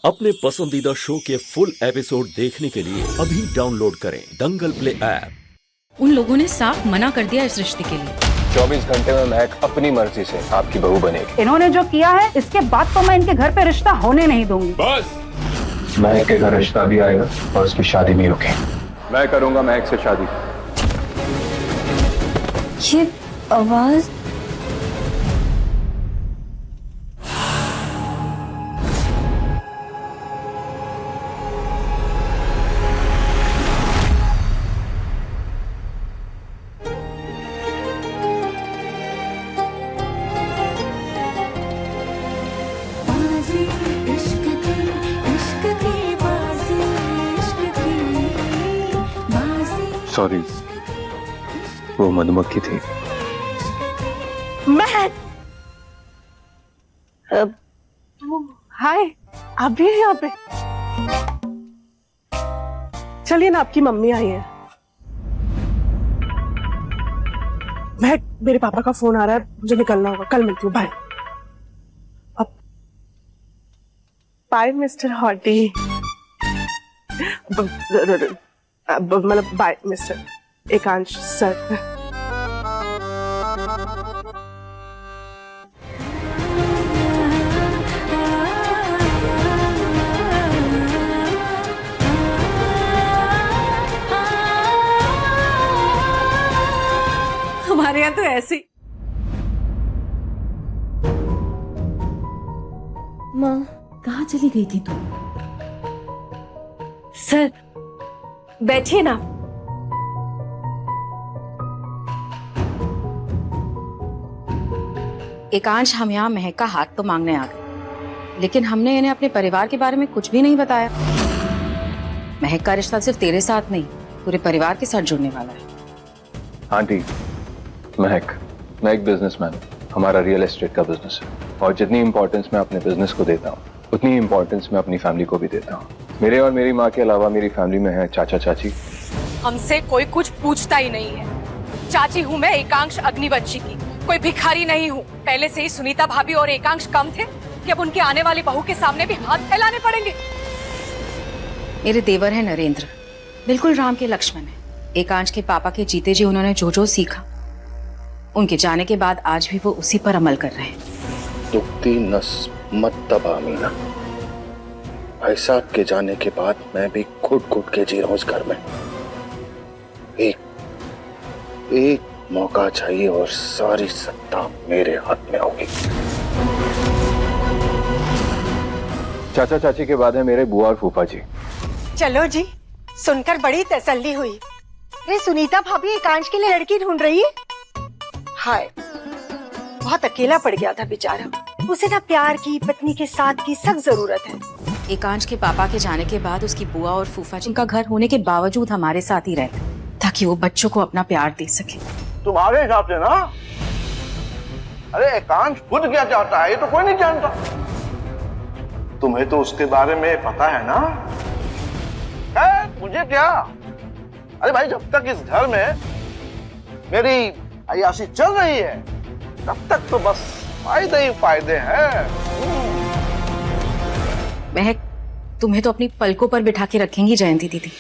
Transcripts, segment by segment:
अपने पसंदीदा शो के फुल एपिसोड देखने के लिए अभी डाउनलोड करें दंगल प्ले ऐप। उन लोगों ने साफ मना कर दिया इस रिश्ते के लिए। 24 घंटे में महक अपनी मर्जी से आपकी बहू बनेगी। इन्होंने जो किया है इसके बाद तो मैं इनके घर पे रिश्ता होने नहीं दूंगी। बस महक के घर रिश्ता भी आएगा और उसकी शादी भी रुकेगी। मैं करूंगा महक से शादी। ये आवाज सॉरी, वो मधुमक्खी थी। महक, हाय, आप भी हैं यहाँ पे? चलिए ना, आपकी मम्मी आई है। महक, मेरे पापा का फोन आ रहा है, मुझे निकलना होगा, कल मिलती हूँ, बाय। अब बाय मिस्टर हॉटी। मतलब बाय मिस्टर एकांश सर। हमारे यहाँ तो ऐसे ही। माँ कहाँ चली गई थी तू? सर बैठिए ना। एकांश, हम यहाँ महक का हाथ तो मांगने आ गए, लेकिन हमने इन्हें अपने परिवार के बारे में कुछ भी नहीं बताया। महक का रिश्ता सिर्फ तेरे साथ नहीं, पूरे परिवार के साथ जुड़ने वाला है। आंटी, महक, मैं एक बिजनेसमैन हूँ। हमारा रियल एस्टेट का बिजनेस है और जितनी इंपॉर्टेंस मैं अपने बिजनेस को देता हूँ उतनी इंपॉर्टेंस मैं अपनी फैमिली को भी देता हूँ। मेरे और मेरी माँ के अलावा मेरी फैमिली में है चाचा चाची। हमसे कोई कुछ पूछता ही नहीं है। चाची हूँ मैं एकांश अग्निवंशी की, कोई भिखारी नहीं हूँ। पहले से ही सुनीता भाभी और एकांश कम थे कि अब उनके आने वाली बहू के सामने भी हाथ फैलाने पड़ेंगे। मेरे देवर है नरेंद्र, बिल्कुल राम के लक्ष्मण है। एकांश के पापा के जीते जी उन्होंने जो जो सीखा, उनके जाने के बाद आज भी वो उसी पर अमल कर रहे हैं। दुखती नस मत दबा मीना। भाई साहब के जाने के बाद मैं भी घुट घुट के जी रहा हूं इस घर में। एक मौका चाहिए और सारी सत्ता मेरे हाथ में होगी। चाचा चाची के बाद है मेरे बुआ और फूफा जी। चलो जी, सुनकर बड़ी तसल्ली हुई। अरे सुनीता भाभी एकांश के लिए लड़की ढूंढ रही है। हाय, बहुत अकेला पड़ गया था बेचारा। उसे ना प्यार की, पत्नी के साथ की सख्त जरूरत है। एकांश के पापा के जाने के बाद उसकी बुआ और फूफा जी का घर होने के बावजूद हमारे साथ ही रहते, ताकि वो बच्चों को अपना प्यार दे सके। तुम्हारे हिसाब से ना, अरे एकांश खुद क्या चाहता है ये तो कोई नहीं जानता। तुम्हें तो उसके बारे में पता है ना। मुझे क्या, अरे भाई जब तक इस घर में मेरी अय्याशी चल रही है तब तक तो बस फायदे ही फायदे हैं। महक, तुम्हें तो अपनी पलकों पर बिठा के रखेंगी जयंती दीदी।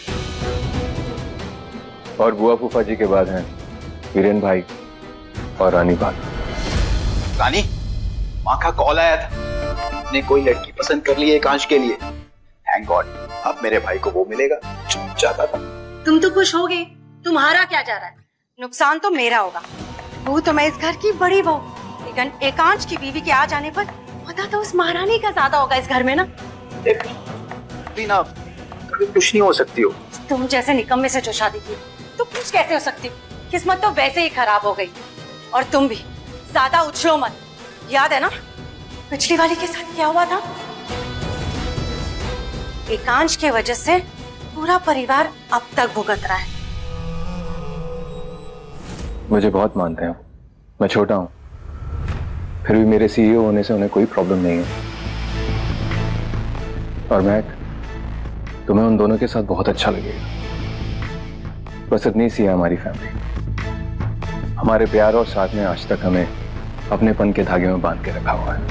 और बुआ फूफा जी के बाद हैं वीरेन भाई और रानी बात। रानी, माँ का कॉल आया था, ने कोई लड़की पसंद कर ली है एकांश के लिए। थैंक गॉड, अब मेरे भाई को वो मिलेगा जो चाहता था। तुम तो खुश हो गए, तुम्हारा क्या जा रहा है? नुकसान तो मेरा होगा। वो तो मैं इस घर की बड़ी बहू, लेकिन एकांश की बीवी के आ जाने पर पता तो उस महारानी का ज्यादा होगा इस घर में ना। ना कभी खुश नहीं हो सकती हो। तुम जैसे निकम्मे से जो शादी की तो खुश कैसे हो सकती? किस्मत तो वैसे ही खराब हो गई। और तुम भी ज्यादा उछलो मत। याद है ना पिछली वाली के साथ क्या हुआ था? एकांश की वजह से पूरा परिवार अब तक भुगत रहा है। मुझे बहुत मानते हैं, मैं छोटा हूं, फिर भी मेरे सीईओ होने से उन्हें कोई प्रॉब्लम नहीं है। और महक, तुम्हें उन दोनों के साथ बहुत अच्छा लगेगा। बस इतनी सी है हमारी फैमिली। हमारे प्यार और साथ में आज तक हमें अपनेपन के धागे में बांध के रखा हुआ है।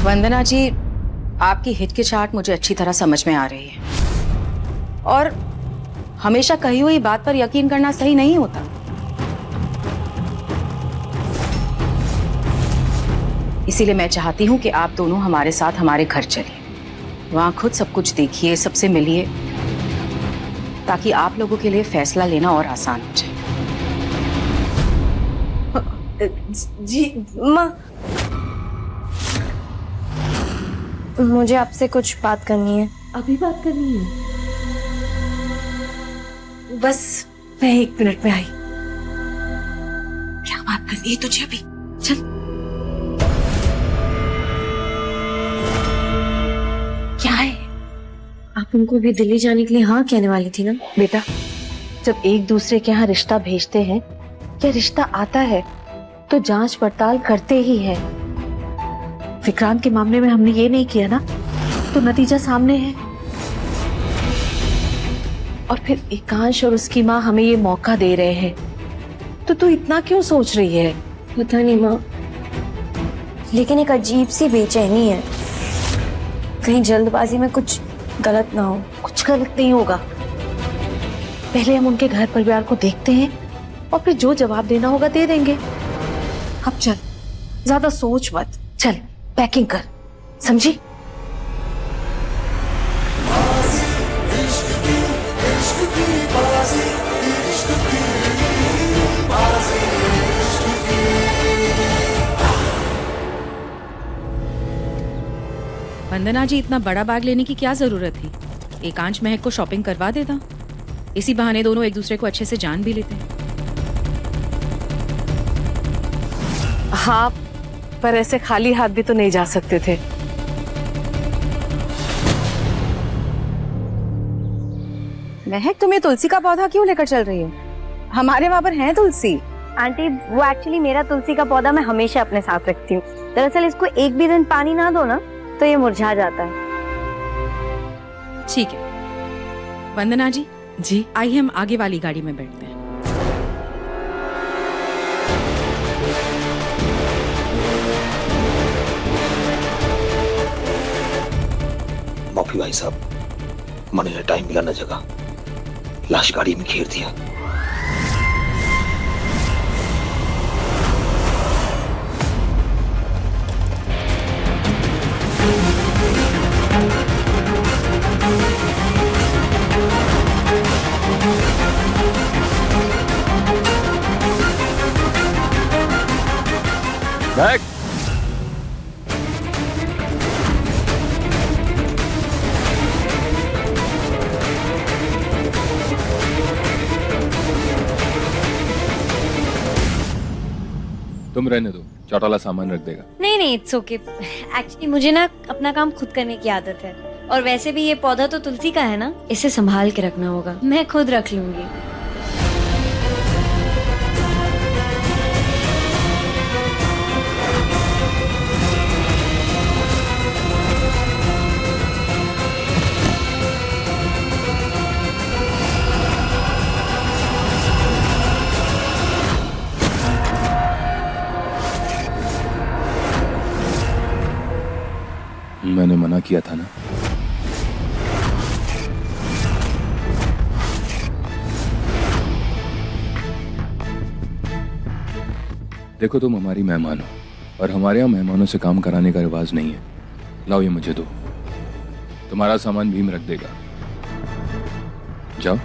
वंदना जी, आपकी हिचकिचाहट मुझे अच्छी तरह समझ में आ रही है और हमेशा कही हुई बात पर यकीन करना सही नहीं होता। इसीलिए मैं चाहती हूँ कि आप दोनों हमारे साथ हमारे घर चलिए, वहां खुद सब कुछ देखिए, सबसे मिलिए, ताकि आप लोगों के लिए फैसला लेना और आसान हो जाए। जी माँ, मुझे आपसे कुछ बात करनी है। अभी बात करनी है? बस मैं 1 मिनट में आई। क्या बात करनी है तुझे अभी? चल। क्या है? आप उनको भी दिल्ली जाने के लिए हाँ कहने वाली थी ना? बेटा, जब एक दूसरे के यहाँ रिश्ता भेजते हैं या रिश्ता आता है तो जांच पड़ताल करते ही है। विक्रांत के मामले में हमने ये नहीं किया ना, तो नतीजा सामने है। और फिर एकांश और उसकी माँ हमें ये मौका दे रहे हैं, तो तू इतना क्यों सोच रही है? पता नहीं माँ, लेकिन एक अजीब सी बेचैनी है, कहीं जल्दबाजी में कुछ गलत ना हो। कुछ गलत नहीं होगा। पहले हम उनके घर परिवार को देखते हैं और फिर जो जवाब देना होगा दे देंगे। अब चल, ज्यादा सोच मत, चल पैकिंग कर, समझी? वंदना जी, इतना बड़ा बैग लेने की क्या जरूरत थी? एकांश महक को शॉपिंग करवा देता, इसी बहाने दोनों एक दूसरे को अच्छे से जान भी लेते। हाँ, पर ऐसे खाली हाथ भी तो नहीं जा सकते थे। महक, तुम ये तुलसी का पौधा क्यों लेकर चल रही हो? हमारे वहाँ पर है तुलसी। आंटी, वो एक्चुअली मेरा तुलसी का पौधा मैं हमेशा अपने साथ रखती हूँ। दरअसल इसको एक भी दिन पानी ना दो ना तो ये मुरझा जाता है। ठीक है वंदना जी, जी आइए हम आगे वाली गाड़ी में बैठते हैं। माफी भाई साहब, मने ने टाइम मिला न जगह, लाश गाड़ी में घेर दिया। महक, तुम रहने दो, चौटाला सामान रख देगा। नहीं नहीं, इट्स ओके। एक्चुअली मुझे ना अपना काम खुद करने की आदत है, और वैसे भी ये पौधा तो तुलसी का है ना, इसे संभाल के रखना होगा, मैं खुद रख लूंगी। मैंने मना किया था ना। देखो, तुम हमारी मेहमान हो और हमारे यहाँ मेहमानों से काम कराने का रिवाज नहीं है। लाओ, ये मुझे दो, तुम्हारा सामान भीम रख देगा। जाओ।